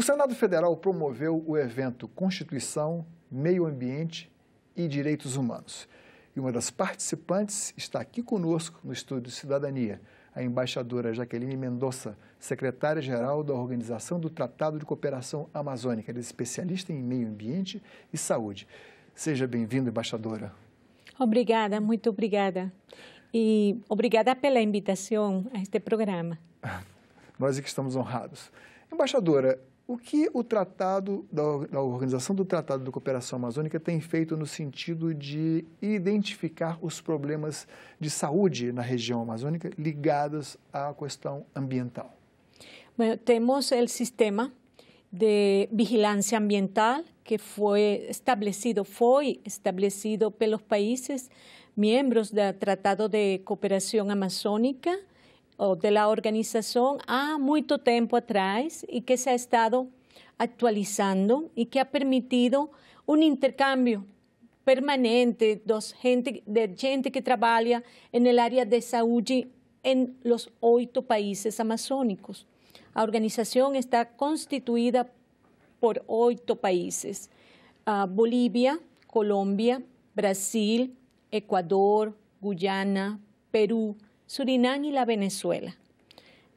Senado Federal promoveu o evento Constituição, Meio Ambiente e Direitos Humanos. E uma das participantes está aqui conosco no Estúdio Cidadania, a embaixadora Jaqueline Mendonça, secretária-geral da Organização do Tratado de Cooperação Amazônica, ela é especialista em meio ambiente e saúde. Seja bem-vinda, embaixadora. Obrigada, muito obrigada. E obrigada pela invitação a este programa. Nós é que estamos honrados. Embaixadora, o que o Tratado da Organização do Tratado de Cooperação Amazônica tem feito no sentido de identificar os problemas de saúde na região amazônica ligados à questão ambiental? Bueno, temos o sistema de vigilância ambiental que foi estabelecido pelos países miembros do Tratado de Cooperação Amazônica ou da organização há muito tempo atrás e que se ha estado atualizando e que ha permitido intercâmbio permanente de gente que trabalha na área de saúde em los 8 países amazônicos. A organização está constituída por 8 países: Bolívia, Colômbia, Brasil, Equador, Guyana, Peru, Surinam e a Venezuela.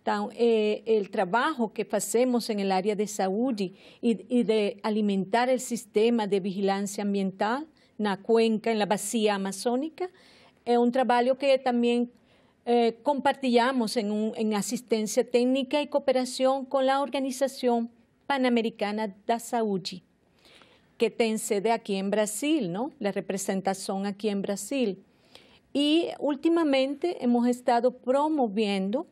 Então, o trabalho que fazemos na área de saúde e de alimentar o sistema de vigilância ambiental na cuenca, na bacia amazônica, é trabalho que também compartilhamos em assistência técnica e cooperação com a Organização Pan-Americana da Saúde, que tem sede aqui em Brasil, não? A representação aqui em Brasil. E, ultimamente, hemos estado promovendo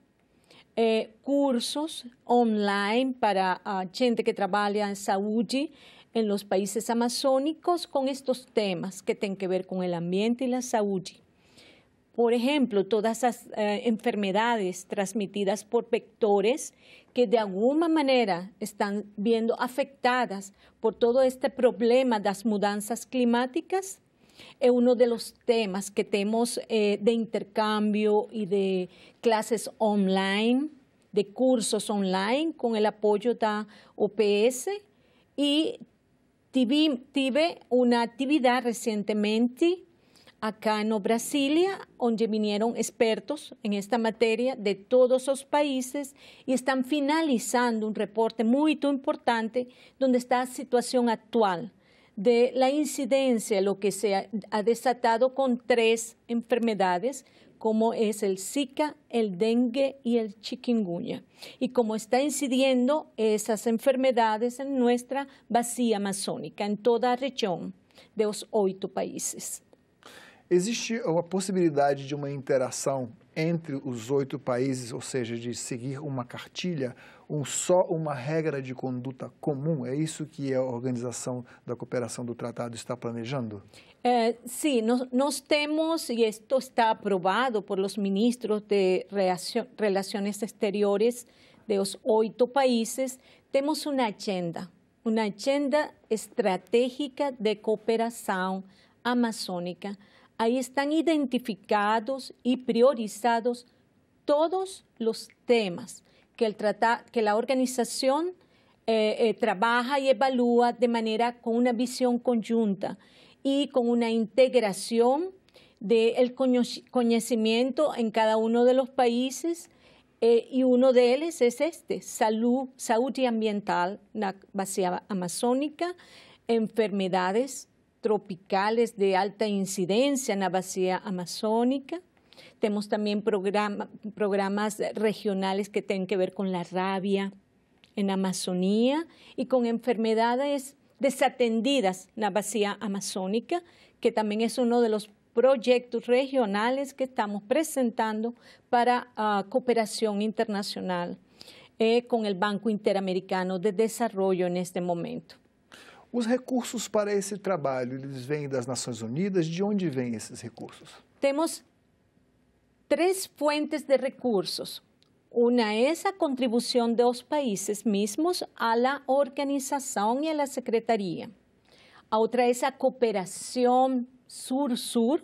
cursos online para a gente que trabalha em saúde em los países amazônicos com estes temas que têm que ver com o ambiente e a saúde. Por exemplo, todas as enfermedades transmitidas por vectores que de alguma maneira estão sendo afetadas por todo este problema das mudanças climáticas, é dos temas que temos de intercâmbio e de classes online, de cursos online com o apoio da OPS. E tive uma atividade recentemente acá no Brasília, onde vieram expertos em esta matéria de todos os países e estão finalizando reporte muito importante onde está a situação atual de la incidencia, lo que se ha desatado con 3 enfermedades, como es el Zika, el dengue y el chikungunya, y cómo está incidiendo esas enfermedades en nuestra bacia amazónica, en toda a região de los 8 países. Existe a possibilidade de uma interação entre os 8 países, ou seja, de seguir uma cartilha, uma regra de conduta comum? É isso que a Organização da Cooperação do Tratado está planejando? Sim, nós temos, e isto está aprovado por los ministros de Relações Exteriores de los 8 países, temos uma agenda estratégica de cooperação amazônica. Aí estão identificados e priorizados todos os temas que a organização trabalha e evalúa de maneira com uma visão conjunta e com uma integração do conhecimento em cada um dos países, e um deles é saúde ambiental na bacia amazônica, enfermedades tropicales de alta incidência na bacia amazônica. Temos também programas regionais que têm que ver com a rabia na Amazônia e com enfermedades desatendidas na bacia amazônica, que também é um dos projetos regionais que estamos apresentando para a cooperação internacional com o Banco Interamericano de Desenvolvimento neste momento. Os recursos para esse trabalho, eles vêm das Nações Unidas? De onde vêm esses recursos? Temos 3 fuentes de recursos. Uma é a contribuição dos países mesmos à organização e à secretaria. A outra é a cooperação Sur-Sur,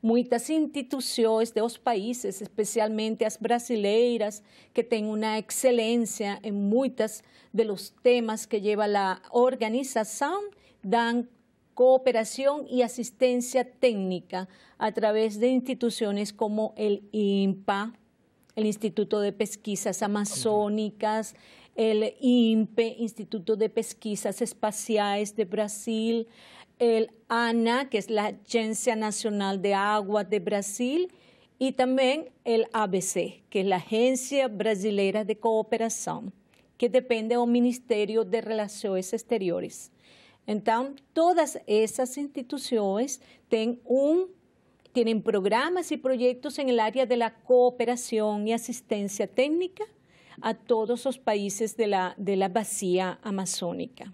muitas instituições dos países, especialmente as brasileiras, que têm uma excelência em muitos dos temas que leva a organização, dão cooperação e assistência técnica através de instituições como o INPA, o Instituto de Pesquisas Amazônicas, o INPE, Instituto de Pesquisas Espaciais de Brasil, el ANA, que es la Agencia Nacional de Agua de Brasil, y también el ABC, que es la Agencia Brasileira de Cooperación, que depende del Ministerio de Relaciones Exteriores. Entonces, todas esas instituciones tienen programas y proyectos en el área de la cooperación y asistencia técnica a todos los países de la Bacia Amazónica.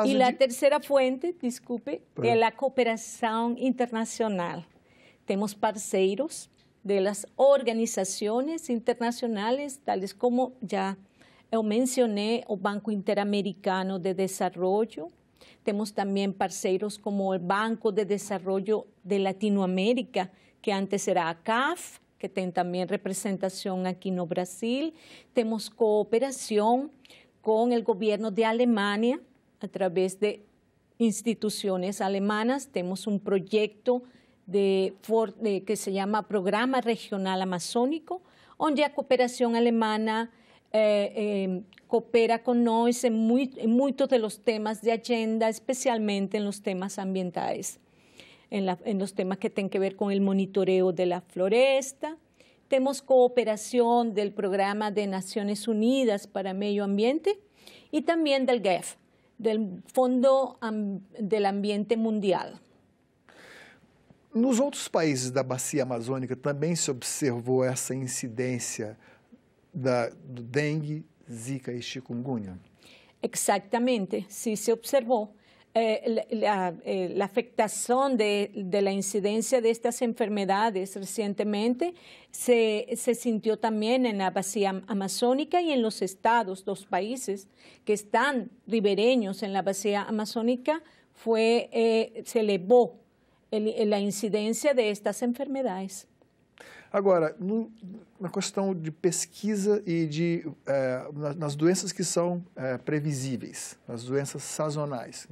Y la tercera fuente, disculpe, es la cooperación internacional. Tenemos parceiros de las organizaciones internacionales, tales como ya mencioné, el Banco Interamericano de Desarrollo. Tenemos también parceiros como el Banco de Desarrollo de Latinoamérica, que antes era ACAF, que tiene también representación aquí en Brasil. Tenemos cooperación con el gobierno de Alemania, a través de instituciones alemanas. Tenemos un proyecto que se llama Programa Regional Amazónico, donde la cooperación alemana coopera con nosotros en muchos de los temas de agenda, especialmente en los temas ambientales, en los temas que tienen que ver con el monitoreo de la floresta. Tenemos cooperación del Programa de Naciones Unidas para Medio Ambiente y también del GEF, del Fundo del Ambiente Mundial. Nos outros países da Bacia Amazônica também se observou essa incidência do dengue, zika e chikungunya? Exactamente, sí se observó. La afectación de la incidencia de estas enfermedades recientemente se sintió también en la Bacia Amazónica y en los estados, los países que están ribereños en la Bacia Amazónica, se elevó la incidencia de estas enfermedades. Agora, na questão de pesquisa e nas doenças que são previsíveis, as doenças sazonais.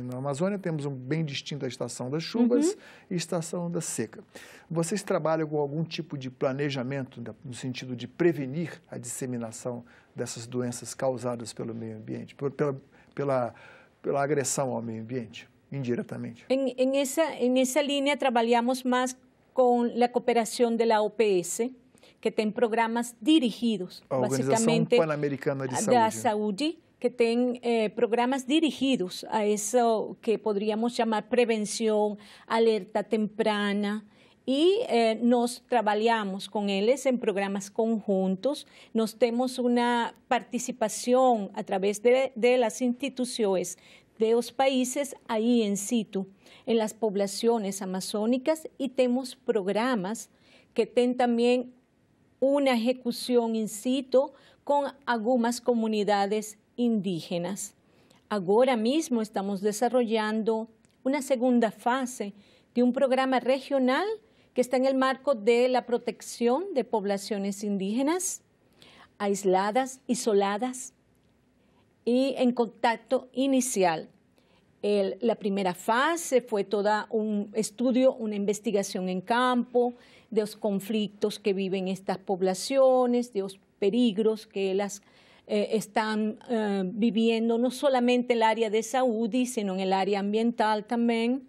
Na Amazônia temos bem distinto a estação das chuvas e a estação da seca. Vocês trabalham com algum tipo de planejamento no sentido de prevenir a disseminação dessas doenças causadas pelo meio ambiente, pela agressão ao meio ambiente, indiretamente? En esa línea trabalhamos mais con la cooperación de la OPS, que tiene programas dirigidos, básicamente, Pan-Americana de Saúde, que tiene programas dirigidos a eso que podríamos llamar prevención, alerta temprana, y nos trabajamos con ellos en programas conjuntos. Nos tenemos una participación a través de las instituciones de los países ahí en situ, en las poblaciones amazónicas, y tenemos programas que tienen también una ejecución in situ con algunas comunidades indígenas. Ahora mismo estamos desarrollando una segunda fase de un programa regional que está en el marco de la protección de poblaciones indígenas aisladas, isoladas y en contacto inicial. La primera fase fue toda un estudio, una investigación en campo de los conflictos que viven estas poblaciones, de los peligros que las están viviendo, no solamente en el área de salud, sino en el área ambiental también.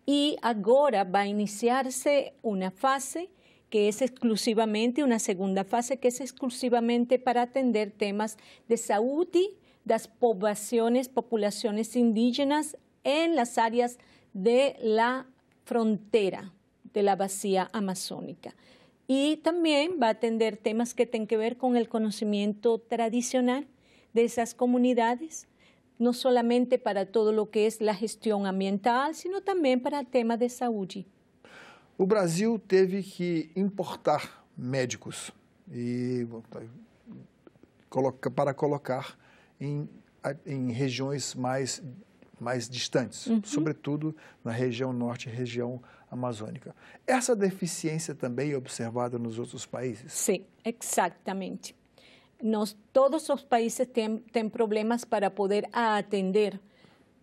Y ahora va a iniciarse una fase que es exclusivamente, una segunda fase que es exclusivamente para atender temas de salud y las poblaciones indígenas en las áreas de la frontera de la Bacia Amazónica. Y también va a atender temas que tienen que ver con el conocimiento tradicional de esas comunidades, no solamente para todo lo que es la gestión ambiental, sino también para el tema de salud. O Brasil teve que importar médicos para colocar em regiões mais mais distantes, sobretudo na região norte e região amazônica. Essa deficiência também é observada nos outros países? Sim, exatamente. Todos os países têm problemas para poder atender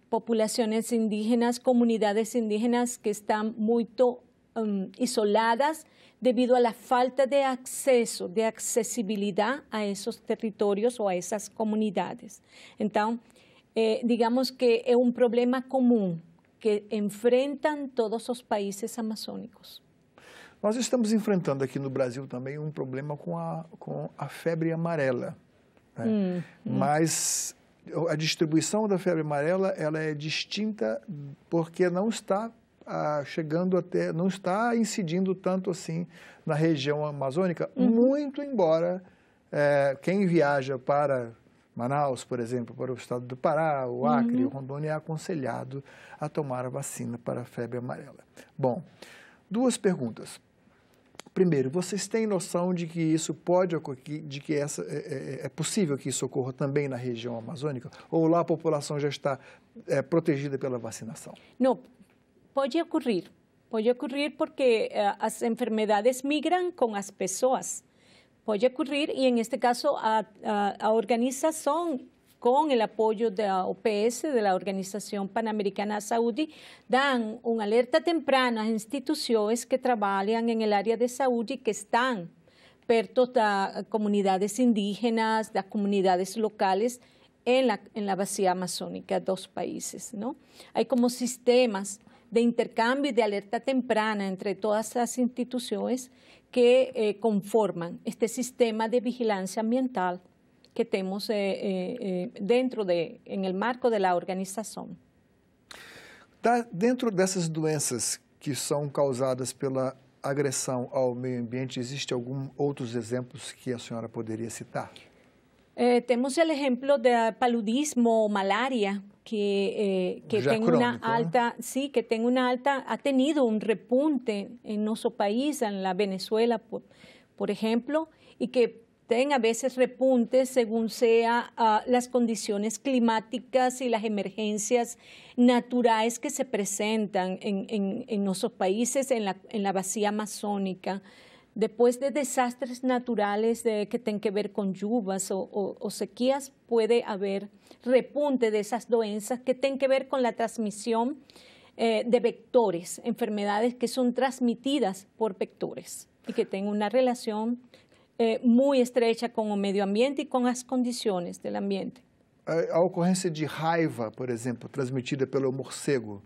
populações indígenas, comunidades indígenas que estão muito isoladas devido a la falta de acceso, de accesibilidad a esos territorios o a esas comunidades. Então, digamos que é um problema comum que enfrentam todos os países amazônicos. Nós estamos enfrentando aqui no Brasil também um problema com a febre amarela, né? Mas a distribuição da febre amarela ela é distinta porque não está não está incidindo tanto assim na região amazônica, muito embora quem viaja para Manaus, por exemplo, para o estado do Pará, o Acre, o Rondônia, é aconselhado a tomar a vacina para a febre amarela. Bom, duas perguntas. Primeiro, vocês têm noção de que isso pode ocorrer, de que é possível que isso ocorra também na região amazônica? Ou lá a população já está protegida pela vacinação? Não. Pode ocorrer porque as enfermedades migram com as pessoas. Pode ocorrer e, em este caso, a organização, com o apoio da OPS, da Organização Pan-Americana de Saúde, dão um alerta temprano às instituições que trabalham na área de saúde que estão perto das comunidades indígenas, das comunidades locais, en la bacia amazônica dos países, ¿no? Hay como sistemas de intercambio y de alerta temprana entre todas las instituciones que conforman este sistema de vigilancia ambiental que tenemos en el marco de la organização. Dentro dessas doenças que são causadas pela agressão ao meio ambiente, existem alguns outros exemplos que a senhora poderia citar? Temos o exemplo do paludismo, malaria, que tem uma alta, sí, que tem uma alta, ha tenido un repunte en nuestro país, en la Venezuela, por ejemplo, y que tem a veces repuntes según sea las condiciones climáticas y las emergencias naturales que se presentan en nuestros países, en la bacia amazónica. Después de desastres naturales que tienen que ver con lluvias o sequías, puede haber repunte de esas doenças que tienen que ver con la transmisión de vectores, enfermedades que son transmitidas por vectores y que tienen una relación muy estrecha con el medio ambiente y con las condiciones del ambiente. A ocorrência de raiva, por exemplo, transmitida pelo morcego,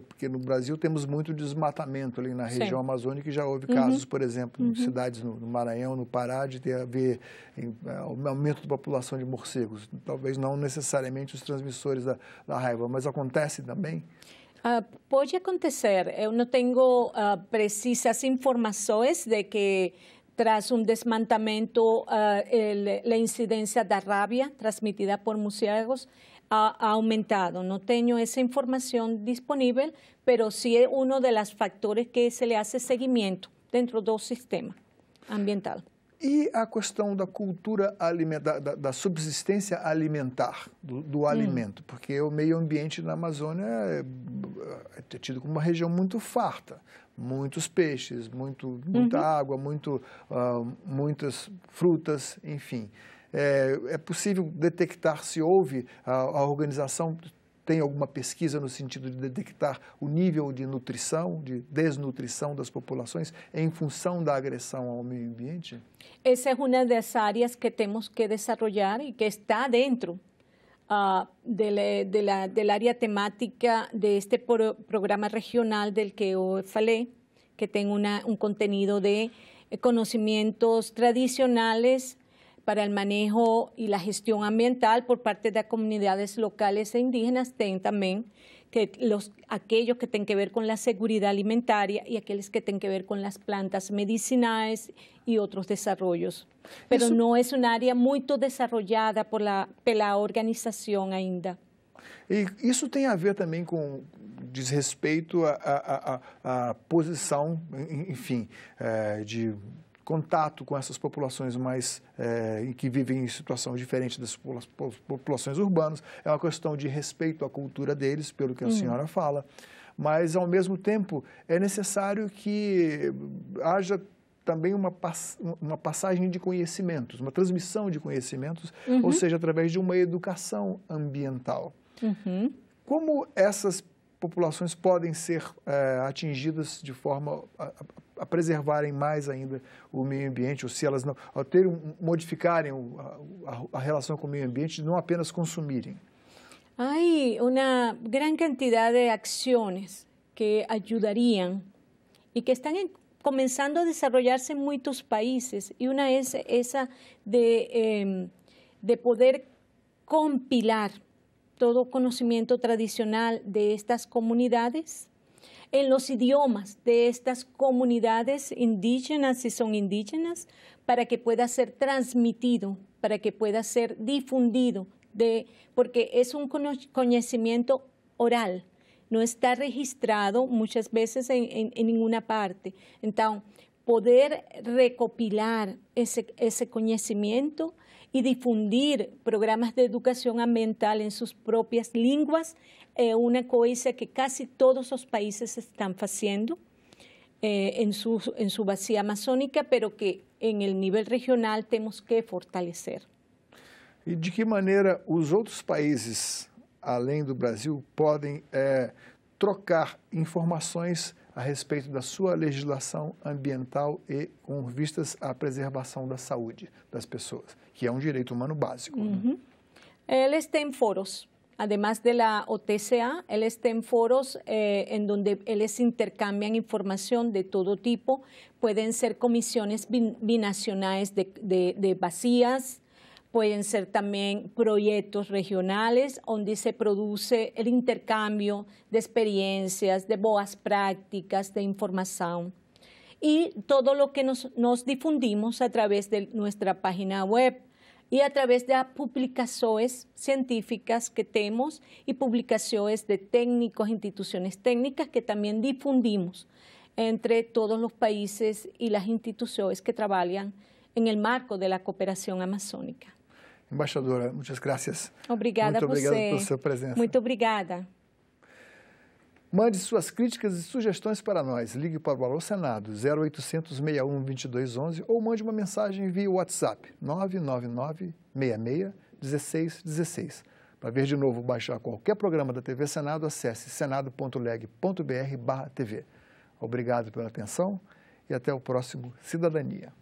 porque no Brasil temos muito desmatamento ali na região amazônica e já houve casos, por exemplo, em cidades no Maranhão, no Pará, de ter a ver o aumento da população de morcegos. Talvez não necessariamente os transmissores da raiva, mas acontece também? Pode acontecer. Eu não tenho precisas informações de que tras un desmantelamiento, la incidencia de rabia transmitida por murciélagos ha aumentado. No tengo esa información disponible, pero sí es uno de los factores que se le hace seguimiento dentro do sistema ambiental. E a questão da cultura alimentar, da subsistência alimentar, do alimento, porque o meio ambiente na Amazônia é tido como uma região muito farta, muitos peixes, muita água, muitas frutas, enfim. É possível detectar se houve, a organização tem alguma pesquisa no sentido de detectar o nível de nutrição, de desnutrição das populações em função da agressão ao meio ambiente? Essa é uma das áreas que temos que desenvolver e que está dentro da área temática deste programa regional del que eu falei, que tem contenido de conhecimentos tradicionais para el manejo y la gestión ambiental por parte de comunidades locales e indígenas. Tem también aquellos que tienen que ver con la seguridad alimentaria y aquellos que tienen que ver con las plantas medicinales y otros desarrollos. Pero no es un área muy desarrollada pela organización ainda. E isso tem a ver também com desrespeito à posição, enfim, de contato com essas populações que vivem em situação diferente das populações urbanas, é uma questão de respeito à cultura deles, pelo que a senhora fala, mas, ao mesmo tempo, é necessário que haja também uma passagem de conhecimentos, uma transmissão de conhecimentos, ou seja, através de uma educação ambiental. Como essas populações podem ser atingidas de forma a preservarem mais ainda o meio ambiente, ou se elas não, modificarem a relação com o meio ambiente, não apenas consumirem? Hay una gran cantidad de acciones que ayudarían y que están comenzando a desarrollarse en muchos países, y una es esa de poder compilar todo conocimiento tradicional de estas comunidades en los idiomas de estas comunidades indígenas, si son indígenas, para que pueda ser transmitido, para que pueda ser difundido, porque es un conocimiento oral, no está registrado muchas veces en ninguna parte. Entonces, poder recopilar ese conocimiento y difundir programas de educación ambiental en sus propias lenguas es una cosa que casi todos los países están haciendo en su bacia amazónica, pero que en el nivel regional tenemos que fortalecer. E de que maneira os outros países, além do Brasil, podem trocar informações a respeito da sua legislação ambiental e com vistas à preservação da saúde das pessoas, que é um direito humano básico? Né? Eles têm foros, además de la OTCA, eles têm foros en donde eles intercambian información de todo tipo, pueden ser comisiones binacionales de bacias, pueden ser también proyectos regionales donde se produce el intercambio de experiencias, de boas prácticas, de información. Y todo lo que nos difundimos a través de nuestra página web y a través de publicaciones científicas que tenemos y publicaciones de técnicos, instituciones técnicas que también difundimos entre todos los países y las instituciones que trabajan en el marco de la cooperación amazónica. Embaixadora, muitas graças. Obrigada por sua presença. Muito obrigada. Mande suas críticas e sugestões para nós. Ligue para o Alô Senado 0800 61 2211 ou mande uma mensagem via WhatsApp 999 66 16 16. Para ver de novo ou baixar qualquer programa da TV Senado, acesse senado.leg.br/TV. Obrigado pela atenção e até o próximo Cidadania.